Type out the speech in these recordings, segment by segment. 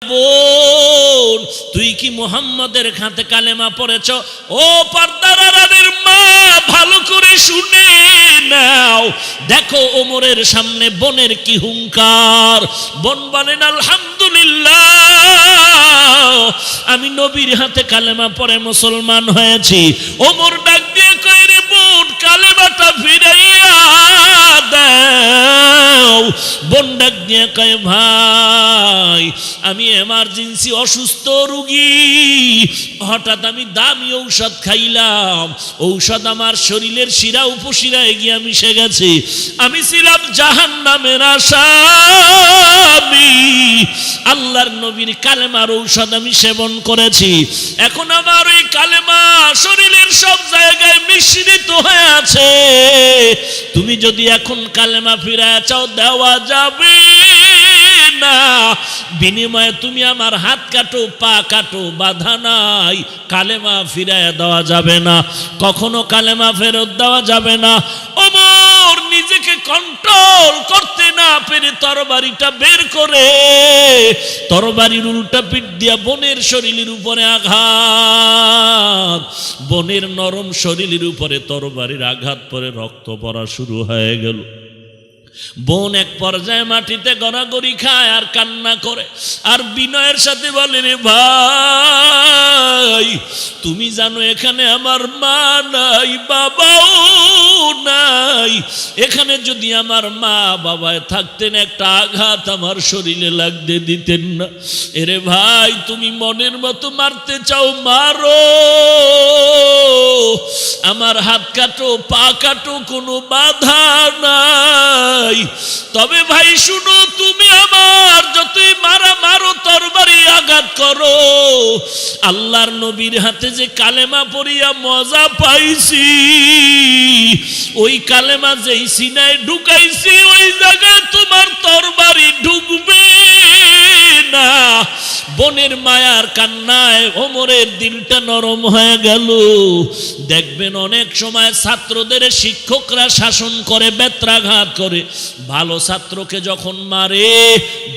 বোন, তুই কি মুহাম্মদের হাতে কালেমা পড়েছ? ও পর্দার আড়ালের মা, ভালো করে শুনে নাও। দেখো ওমরের সামনে বোনের কি হুঙ্কার। বোন বলেন আলহামদুলিল্লাহ, আমি নবীর হাতে কালেমা পড়ে মুসলমান হয়েছি। ওমর ডাক দিয়ে কয়, রে বোন, কালেমাটা ফিরাইয়া দাও। বোন ডাক দিয়ে কয়, ভাই, আমি এমার্জেন্সি অসুস্থ রোগী, হঠাৎ আমি দামি ঔষধ খাইলাম, ঔষধ আমার শরীরের শিরা উপশিরায় গিয়ে মিশে গেছে, আমি ছিলাম জাহান্নামের আসামি, আল্লাহর নবীর কালেমার ঔষধ আমি সেবন করেছি, এখন আমার ওই কালেমা শরীরের সব জায়গায় মিশ্রিত হয়ে আছে, তুমি যদি এখন কালেমা ফিরায় চাও দেওয়া যাবে না, বিনিময়ে তুমি আমার হাত কাটো, পা কাটো, বাধা নাই, কালেমা ফিরায় দেওয়া যাবে না, কখনো কালেমা ফেরত দেওয়া যাবে না। ওমর নিজেকে কন্ট্রোল করতে না পেরে তরবারিটা বের করে তরবারির উল্টা পিঠ দিয়া বোনের শরীরের উপরে আঘাত, বোনের নরম শরীরের উপরে তরবারির আঘাত পরে রক্ত পড়া শুরু হয়ে গেল। বোন এক পর্যায়ে মাটিতে গড়াগড়ি খায় আর কান্না করে, আর বিনয়ের সাথে বলে, রে ভাই, তুমি জানো এখানে আমার মা নাই, বাবাও নাই, এখানে যদি আমার মা বাবায় থাকতেন একটা আঘাত আমার শরীরে লাগতে দিতেন না। এরে ভাই, তুমি মনের মতো মারতে চাও মারো, আমার হাত কাটো, পা কাটো, কোনো বাধা নাই, তবে ভাই শুনো, তুমি আমার যতই মারা মারো, তরবারি আঘাত করো, আল্লাহর নবীর হাতে যে কালেমা পড়িয়া মজা পাইছি, ওই কালেমা যেই সিনায় ঢুকাইছি, ওই জায়গায় তোমার তরবারি ঢুকবে না। বোনের মায়ার কান্নায় ওমরের দিলটা নরম হয়ে গেল। দেখবেন অনেক সময় ছাত্রদের শিক্ষকরা শাসন করে, বেত্রাঘাত করে, ভালো ছাত্রকে যখন মারে,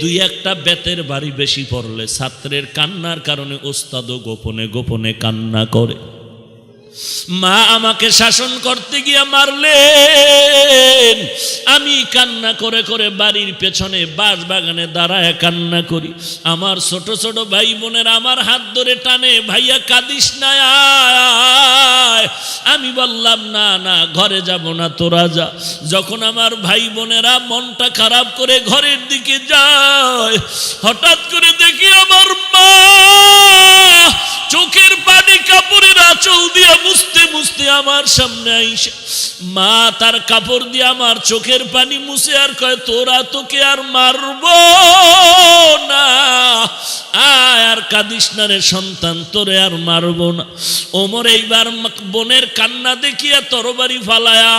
দুই একটা বেতের বাড়ি বেশি পড়লে ছাত্রের কান্নার কারণে ওস্তাদও গোপনে গোপনে কান্না করে। মা আমাকে শাসন করতে গিয়ে মারলেন, আমি কান্না করে করে বাড়ির পেছনে বাঁশ বাগানে দাঁড়ায় কান্না করি। আমার ছোট ছোট ভাই বোনেরা আমার হাত ধরে টানে, ভাইয়া কাঁদিস না, আমি বললাম না না, ঘরে যাব না, তোরা যা। যখন আমার ভাই বোনেরা মনটা খারাপ করে ঘরের দিকে যায়, হঠাৎ করে দেখি আমার মা চোখের পানি কাপড়ের আঁচল দিয়ে মুছতে মুছতে আমার সামনে আইসা, মা তার কাপড় দিয়ে আমার চোখের পানি মুছে আর কয়, তোরা তোকে আর মারব না, আয় আর কাঁদিস না রে সন্তান, তোরে আর মারব না। ওমর এইবার বোনের কান্না দেখিয়া তরবারি ফালায়া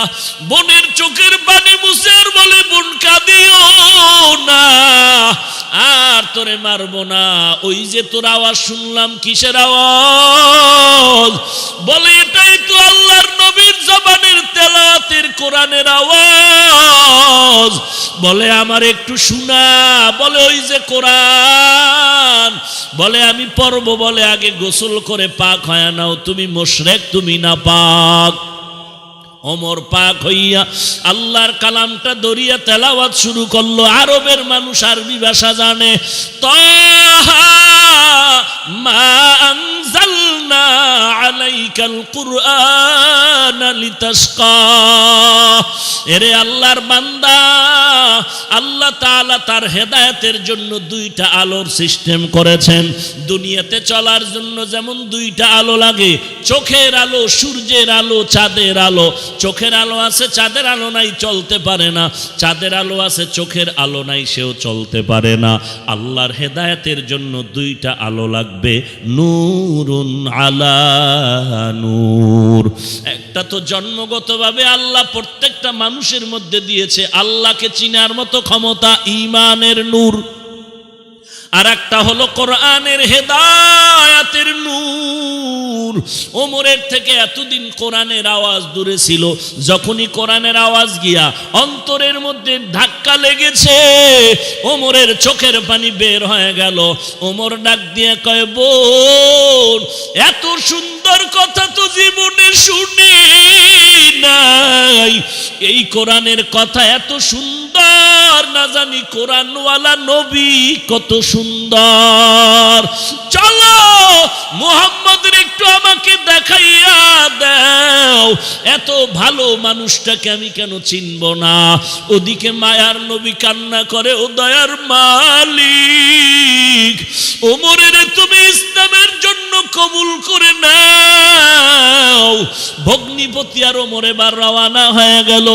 বোনের চোখের পানি মুছে আর বলে, বোন কাঁদিও না, আর তোরে মারব না। ওই যে তোর আওয়াজ শুনলাম, কিসের আওয়াজ? বলে, এটাই তো আল্লাহর নবীর জবানের তেলাওয়াতের কোরআনের আওয়াজ। বলে, আমার একটু শোনা। বলে, ওই যে কোরআন। বলে, আমি পড়ব। বলে, আগে গোসল করে পাক হয়ে নাও, তুমি মুশরিক, তুমি না পাক। ওমর পাক হইয়া আল্লাহর কালামটা দরিয়া তেলাওয়াত শুরু করলো। আরবের মানুষ আরবি ভাষা জানে। তাহা মা আনজালনা আলাইকাল কুরআন লিতাশকা। এরে আল্লাহর বান্দা, আল্লাহ তাআলা তার হেদায়েতের জন্য দুইটা আলোর সিস্টেম করেছেন। দুনিয়াতে চলার জন্য যেমন দুইটা আলো লাগে, চোখের আলো, সূর্যের আলো, চাঁদের আলো। চোখের আলো আছে, চাঁদের আলো নাই, চলতে পারে না। চাঁদের আলো আছে, চোখের আলো নাই, সেও চলতে পারে না। আল্লাহর হেদায়েতের জন্য দুইটা আলো লাগবে, নূরুন আলা নূর। একটা তো জন্মগতভাবে আল্লাহ প্রত্যেকটা মানুষের মধ্যে দিয়েছে আল্লাহকে চিনার মতো ক্ষমতা, ঈমানের নূর। আর একটা হলো কোরআনের হেদায়েতের নূর। ওমরের থেকে এতদিন কোরআনের আওয়াজ দূরে ছিল, যখনই কোরআনের আওয়াজ গিয়া অন্তরের মধ্যে ধাক্কা লেগেছে, ওমরের চোখের পানি বের হয়ে গেল। ওমর ডাক দিয়ে কয়, বোন, এত সুন্দর কথা তো জীবনে শুনি নাই। এই কোরআনের কথা এত সুন্দর, না জানি কোরআনওয়ালা নবী কত সুন্দর। চলো মুহাম্মদের একটু আমাকে দেখাইয়া দাও, এত ভালো মানুষটাকে আমি কেন চিনব না। ওদিকে মায়ার নবী কান্না করে, ও দয়ার মালিক, ওমরের তুমি ইসলামের জন্য কবুল করে নাও। ভগ্নিপতি আর ওমর এবার রওয়ানা হয়ে গেল,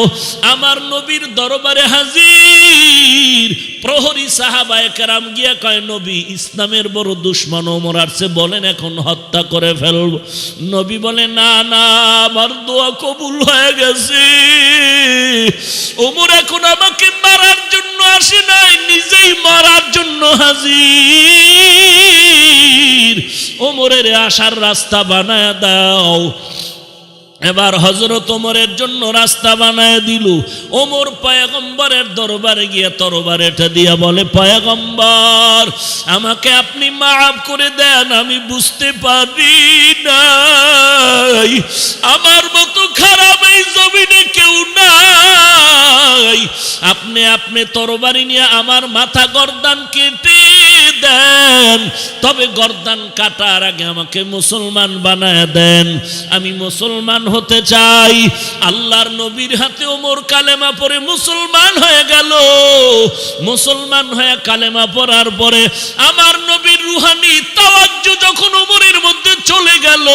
আমার নবীর দরবারে হাজির। প্রহরী সাহাবায়ে কেরাম গিয়া কয়, নবী, ইসলামের বড় দুশমন ওমর আসছে, বলেন এখন হত্যা করে ফেলব। নবী বলে, না না, আমার দোয়া কবুল হয়ে গেছে। ওমর এখন আমাকে মারার জন্য আসে নাই, নিজেই মারার জন্য হাজির। ওমরের আসার রাস্তা বানায় দাও। এবার হযরত ওমরের জন্য রাস্তা বানায় দিল। ওমর পয়গম্বরের দরবারে গিয়ে তরবারিটা দিয়া বলে, পয়গম্বর, আমাকে আপনি মাফ করে দেন, আমি বুঝতে পারি নাই, আমার মতো খারাপ এই জমিনে কেউ নাই। আপনি তরবারি নিয়ে আমার মাথা গর্দান কেটে দেন, তবে গর্দান কাটার আগে আমাকে মুসলমান বানায় দেন, আমি মুসলমান হতে চাই। আল্লাহর নবীর হাতে ওমর কালেমা পড়ে মুসলমান হয়ে গেল। মুসলমান হয়ে কালেমা পড়ার পরে আমার নবীর রুহানি তাওয়াজ্জু যখন ওমরের মধ্যে চলে গেল,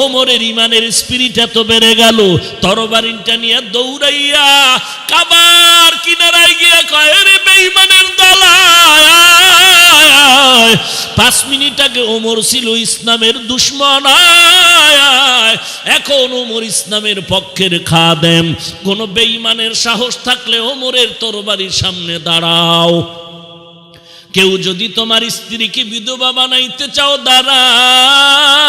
ওমরের ঈমানের স্পিরিট এত বেড়ে গেল, তরবারিটা নিয়ে দৌড়াইয়া কাবার কিনারায় গিয়ে কয়, রে বেঈমানের দল, 5 মিনিট আগে ওমর ছিল ইসলামের দুশমন, এখন ওমর ইসলামের পক্ষের খাদেম। কোন বেঈমানের সাহস থাকলে ওমরের তরবারির সামনে দাঁড়াও। কেউ যদি তোমার স্ত্রীকে বিধবা বানাইতে চাও, দাঁড়াও।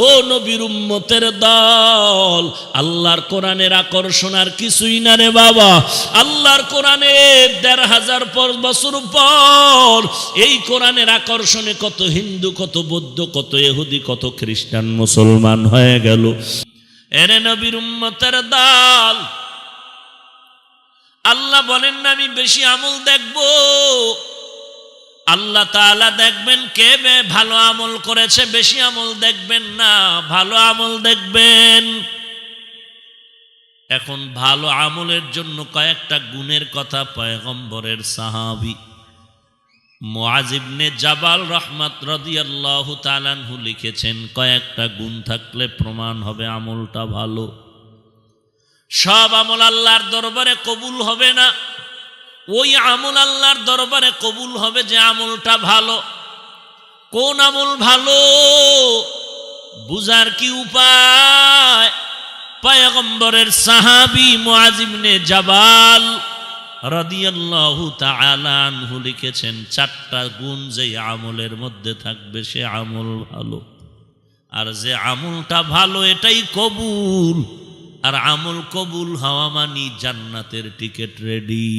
ও নবীর উম্মতের দল, আল্লাহর কোরআনের আকর্ষণ আর কিছুই না রে বাবা। আল্লাহর কোরআনের 1500 বছর পর এই কোরআনের আকর্ষণে কত হিন্দু, কত বৌদ্ধ, কত ইহুদি, কত খ্রিস্টান মুসলমান হয়ে গেল। এরে নবীর উম্মতের দল, আল্লাহ বলেন না আমি বেশি আমল দেখব। আল্লাহ তাআলা দেখবেন কে ভালো আমল করেছে, বেশি আমল দেখবেন না, ভালো আমল দেখবেন। এখন ভালো আমলের জন্য কয়েকটা গুণের কথা পয়গম্বরের সাহাবী মুআয ইবনে জাবাল রাদিয়াল্লাহু তাআলা আনহু লিখেছেন, কয়েকটা গুণ থাকলে প্রমাণ হবে আমলটা ভালো। সব আমল আল্লাহর দরবারে কবুল হবে না, ওই আমল আল্লাহর দরবারে কবুল হবে যে আমলটা ভালো। কোন আমল ভালো বুঝার কি উপায়? পয়গম্বরের সাহাবী মুআয ইবনে জাবাল রাদিয়াল্লাহু তাআলা আনহু লিখেছেন, 4টা গুণ যে আমলের মধ্যে থাকবে সে আমল ভালো। আর যে আমলটা ভালো এটাই কবুল। আর আমল কবুল হওয়া মানে জান্নাতের টিকিট রেডি।